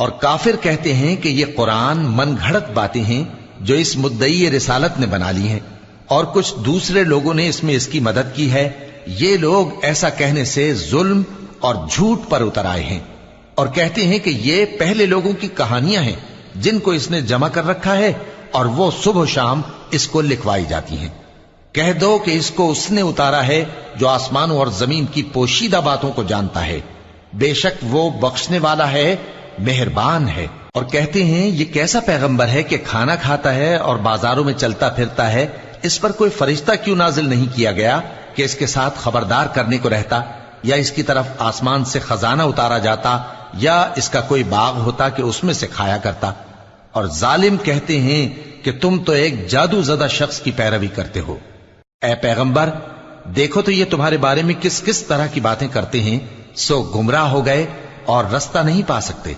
और काफिर कहते हैं कि ये कुरान मनगढ़ंत बातें हैं जो इस मुद्दई रिसालत ने बना ली हैं और कुछ दूसरे लोगों ने इसमें इसकी मदद की है। ये लोग ऐसा कहने से जुल्म और झूठ पर उतर आए हैं और कहते हैं कि ये पहले लोगों की कहानियां हैं जिनको इसने जमा कर रखा है और वो सुबह शाम इसको लिखवाई जाती हैं। कह दो कि इसको उसने उतारा है जो आसमानों और जमीन की पोशीदा बातों को जानता है। बेशक वो बख्शने वाला है, मेहरबान है। और कहते हैं ये कैसा पैगंबर है कि खाना खाता है और बाजारों में चलता फिरता है, इस पर कोई फरिश्ता क्यों नाजिल नहीं किया गया कि इसके साथ खबरदार करने को रहता, या इसकी तरफ आसमान से खजाना उतारा जाता, या इसका कोई बाग होता कि उसमें से खाया करता। और जालिम कहते हैं कि तुम तो एक जादूज़दा शख्स की पैरवी करते हो। ऐ पैगंबर, देखो तो ये तुम्हारे बारे में किस किस तरह की बातें करते हैं, सो गुमराह हो गए और रास्ता नहीं पा सकते।